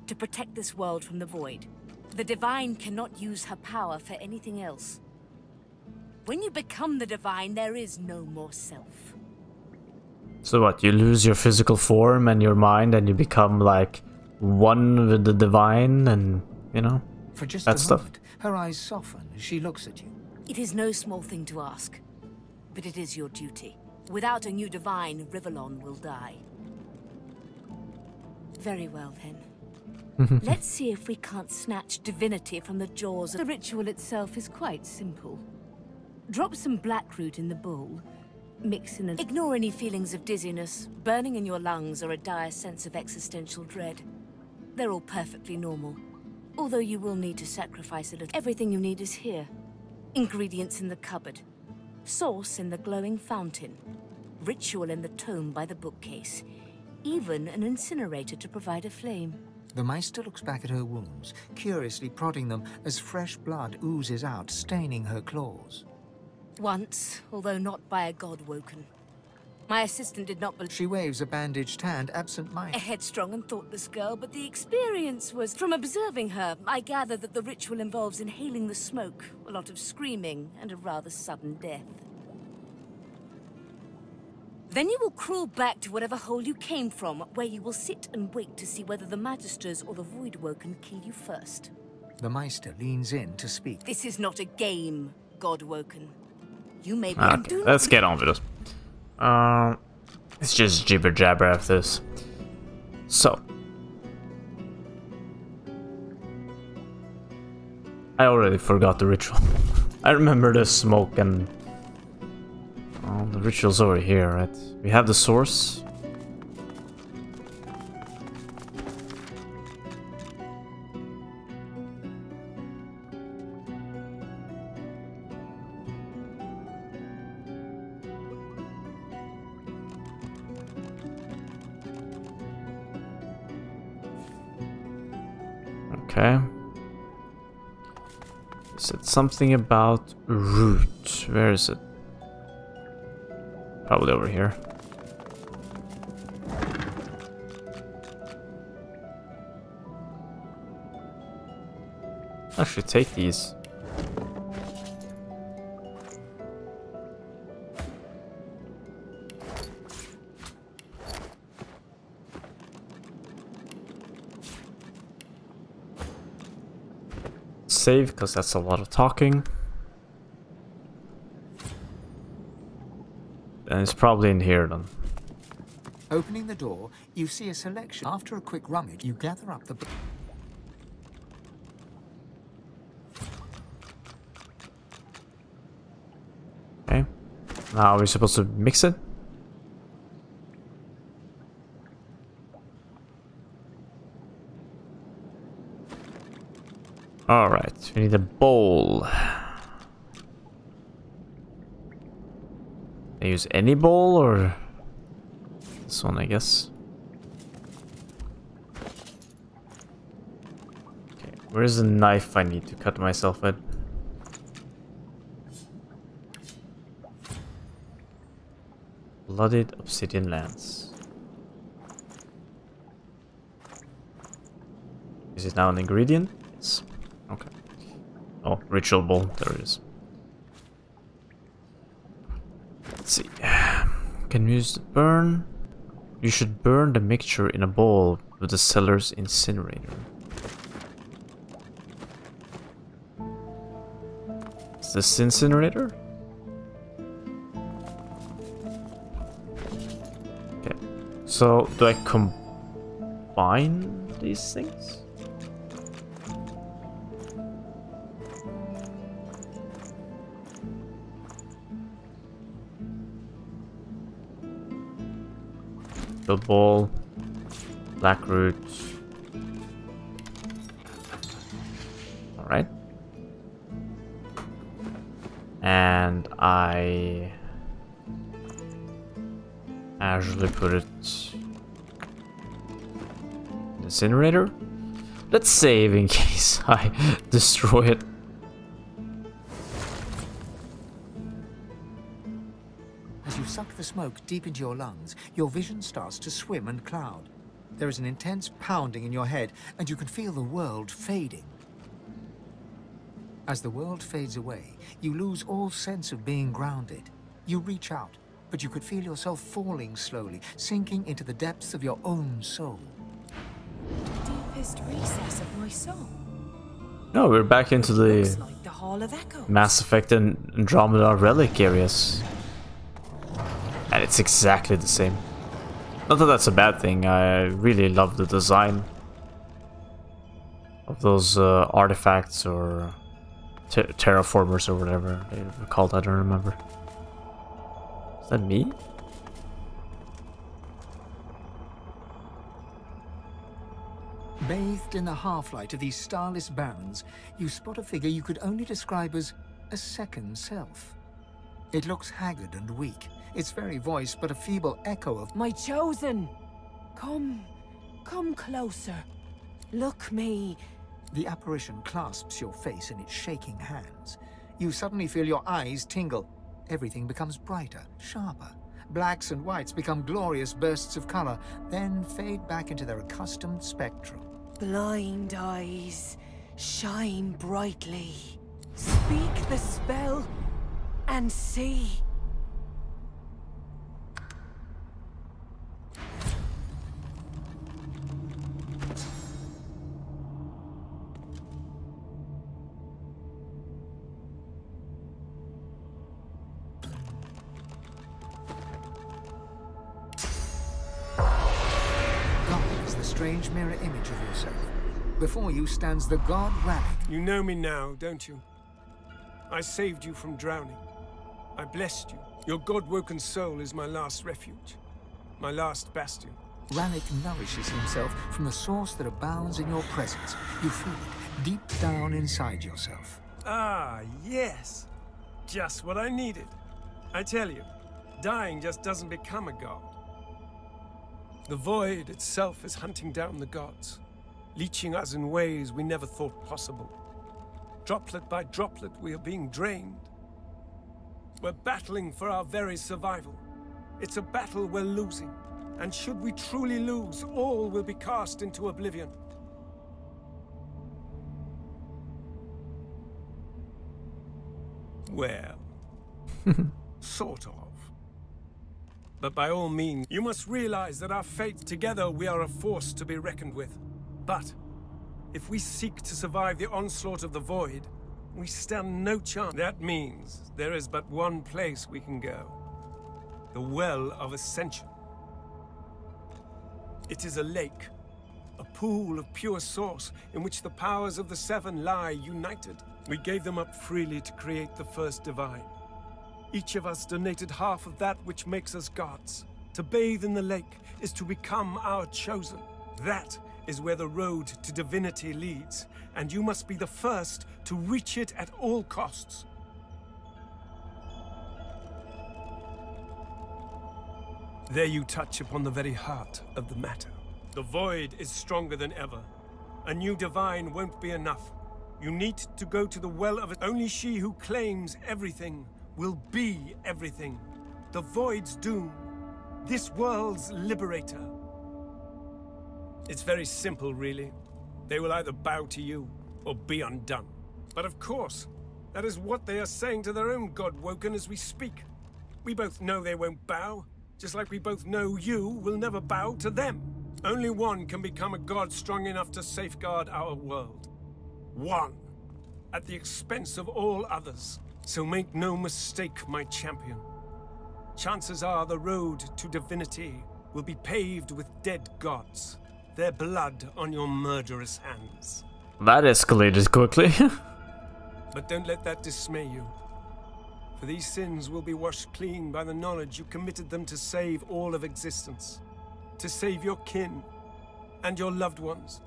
To protect this world from the Void. The Divine cannot use her power for anything else. When you become the Divine, there is no more self. So what, you lose your physical form and your mind and you become like one with the Divine and, you know? For just that a stuff. moment, her eyes soften as she looks at you. It is no small thing to ask, but it is your duty. Without a new divine, Rivellon will die. Very well, then. Let's see if we can't snatch divinity from the jaws. The ritual itself is quite simple. Drop some blackroot in the bowl, mix in and ignore any feelings of dizziness, burning in your lungs, or a dire sense of existential dread. They're all perfectly normal. Although you will need to sacrifice a little. Everything you need is here. Ingredients in the cupboard. Source in the glowing fountain. Ritual in the tome by the bookcase. Even an incinerator to provide a flame. The Meister looks back at her wounds, curiously prodding them as fresh blood oozes out, staining her claws. Once, although not by a god woken. My assistant did not believe. She waves a bandaged hand absent-minded. A headstrong and thoughtless girl, but the experience was... From observing her, I gather that the ritual involves inhaling the smoke, a lot of screaming, and a rather sudden death. Then you will crawl back to whatever hole you came from, where you will sit and wait to see whether the Magisters or the Voidwoken kill you first. The Meister leans in to speak. This is not a game, Godwoken. You may be... Okay, let's get on with this. It's just jibber jabber after this. So, I already forgot the ritual. I remember the smoke and the ritual's over here, right? We have the source. Okay. Is it something about root? Where is it? Probably over here. I should take these. Save, because that's a lot of talking. And it's probably in here then. Opening the door, you see a selection. After a quick rummage, you gather up the... Okay. Now are we supposed to mix it? Alright, we need a bowl. I use any bowl or this one, I guess. Okay, where's the knife I need to cut myself with? Blooded obsidian lance. Is it now an ingredient? Yes. Okay. Oh, ritual bowl. There it is. Let's see. Can we use the burn? You should burn the mixture in a bowl with the Cellar's incinerator. Is this incinerator? Okay. So, do I combine these things? The ball, black root. All right, and I actually put it in the incinerator. Let's save in case I destroy it. Suck the smoke deep into your lungs, your vision starts to swim and cloud. There is an intense pounding in your head, and you can feel the world fading. As the world fades away, you lose all sense of being grounded. You reach out, but you could feel yourself falling slowly, sinking into the depths of your own soul. Deepest recess of my soul. No, we're back into Looks the like the Hall of Echoes. Mass Effect and Andromeda relic areas. And it's exactly the same. Not that that's a bad thing, I really love the design of those artifacts or terraformers or whatever they were called, I don't remember. Is that me? Bathed in the half-light of these starless barrens, you spot a figure you could only describe as a second self. It looks haggard and weak, its very voice but a feeble echo of My chosen! Come closer. Look me. The apparition clasps your face in its shaking hands. You suddenly feel your eyes tingle. Everything becomes brighter, sharper. Blacks and whites become glorious bursts of color, then fade back into their accustomed spectrum. Blind eyes, shine brightly. Speak the spell and see. Strange mirror image of yourself. Before you stands the god Rannick. You know me now, don't you? I saved you from drowning. I blessed you. Your god-woken soul is my last refuge. My last bastion. Rannick nourishes himself from the source that abounds in your presence. You feel it deep down inside yourself. Ah, yes. Just what I needed. I tell you, dying just doesn't become a god. The void itself is hunting down the gods, leeching us in ways we never thought possible. Droplet by droplet, we are being drained. We're battling for our very survival. It's a battle we're losing, and should we truly lose, all will be cast into oblivion. Well, sort of. But by all means, you must realize that our fate together, we are a force to be reckoned with. But if we seek to survive the onslaught of the void, we stand no chance. That means there is but one place we can go. The Well of Ascension. It is a lake, a pool of pure source in which the powers of the Seven lie united. We gave them up freely to create the first divine. Each of us donated half of that which makes us gods. To bathe in the lake is to become our chosen. That is where the road to divinity leads, and you must be the first to reach it at all costs. There you touch upon the very heart of the matter. The void is stronger than ever. A new divine won't be enough. You need to go to the Well of Ascension. Only she who claims everything will be everything. The void's doom. This world's liberator. It's very simple, really. They will either bow to you or be undone. But of course, that is what they are saying to their own God-woken as we speak. We both know they won't bow, just like we both know you will never bow to them. Only one can become a god strong enough to safeguard our world. One, at the expense of all others. So make no mistake, my champion. Chances are the road to divinity will be paved with dead gods. Their blood on your murderous hands. That escalated quickly. But don't let that dismay you. For these sins will be washed clean by the knowledge you committed them to save all of existence. To save your kin, and your loved ones,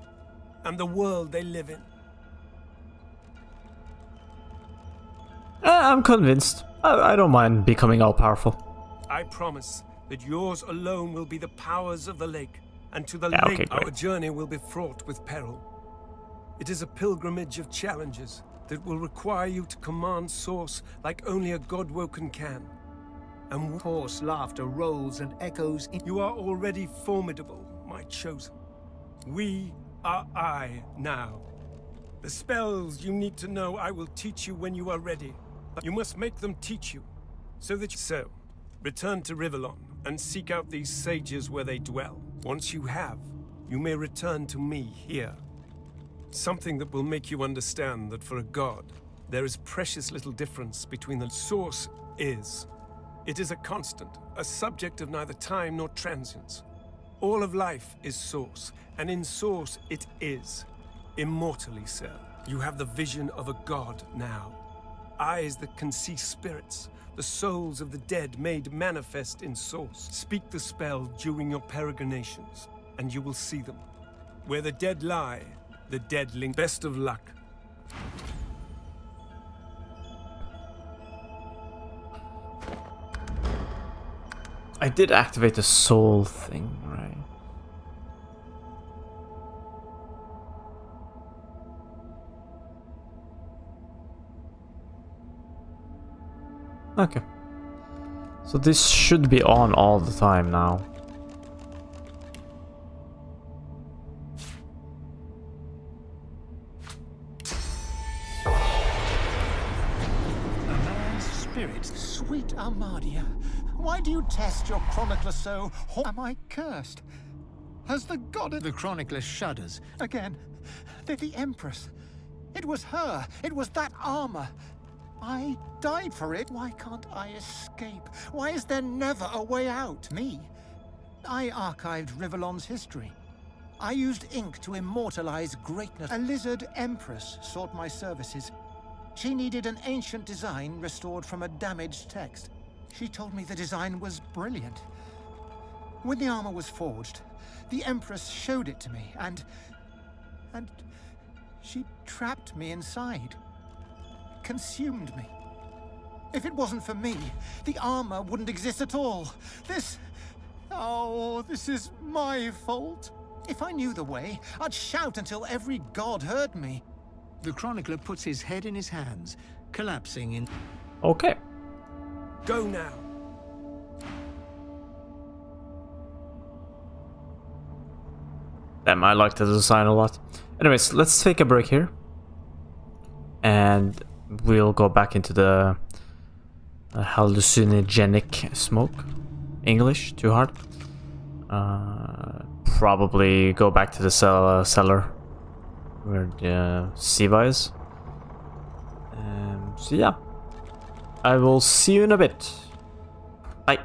and the world they live in. I'm convinced. I don't mind becoming all-powerful. I promise that yours alone will be the powers of the lake, and to the Yeah, lake okay, great. our journey will be fraught with peril. It is a pilgrimage of challenges that will require you to command Source like only a God-woken can. And hoarse laughter rolls and echoes in. You are already formidable, my chosen. We are I now. The spells you need to know I will teach you when you are ready. But you must make them teach you, so that you... So, return to Rivellon and seek out these sages where they dwell. Once you have, you may return to me here. Something that will make you understand that for a god, there is precious little difference between the source is. It is a constant, a subject of neither time nor transience. All of life is source, and in source it is. Immortally so. You have the vision of a god now. Eyes that can see spirits, the souls of the dead made manifest in source. Speak the spell during your peregrinations, and you will see them. Where the dead lie, the dead link. Best of luck. I did activate the soul thing, right? Okay. So this should be on all the time now. Spirit, sweet Armadia, why do you test your chronicler so? Am I cursed? Has the god of the chronicler shudders again? The Empress. It was her. It was that armor. I died for it. Why can't I escape? Why is there never a way out? Me? I archived Rivellon's history. I used ink to immortalize greatness. A lizard empress sought my services. She needed an ancient design restored from a damaged text. She told me the design was brilliant. When the armor was forged, the Empress showed it to me, and she trapped me inside. Consumed me. If it wasn't for me, the armor wouldn't exist at all. This is my fault. If I knew the way, I'd shout until every god heard me. The chronicler puts his head in his hands, collapsing in... Okay. Go now. Damn, I like the design a lot. Anyways, let's take a break here. And we'll go back into the hallucinogenic smoke. English, too hard. Probably go back to the cellar where the Siva is. So yeah, I will see you in a bit. Bye.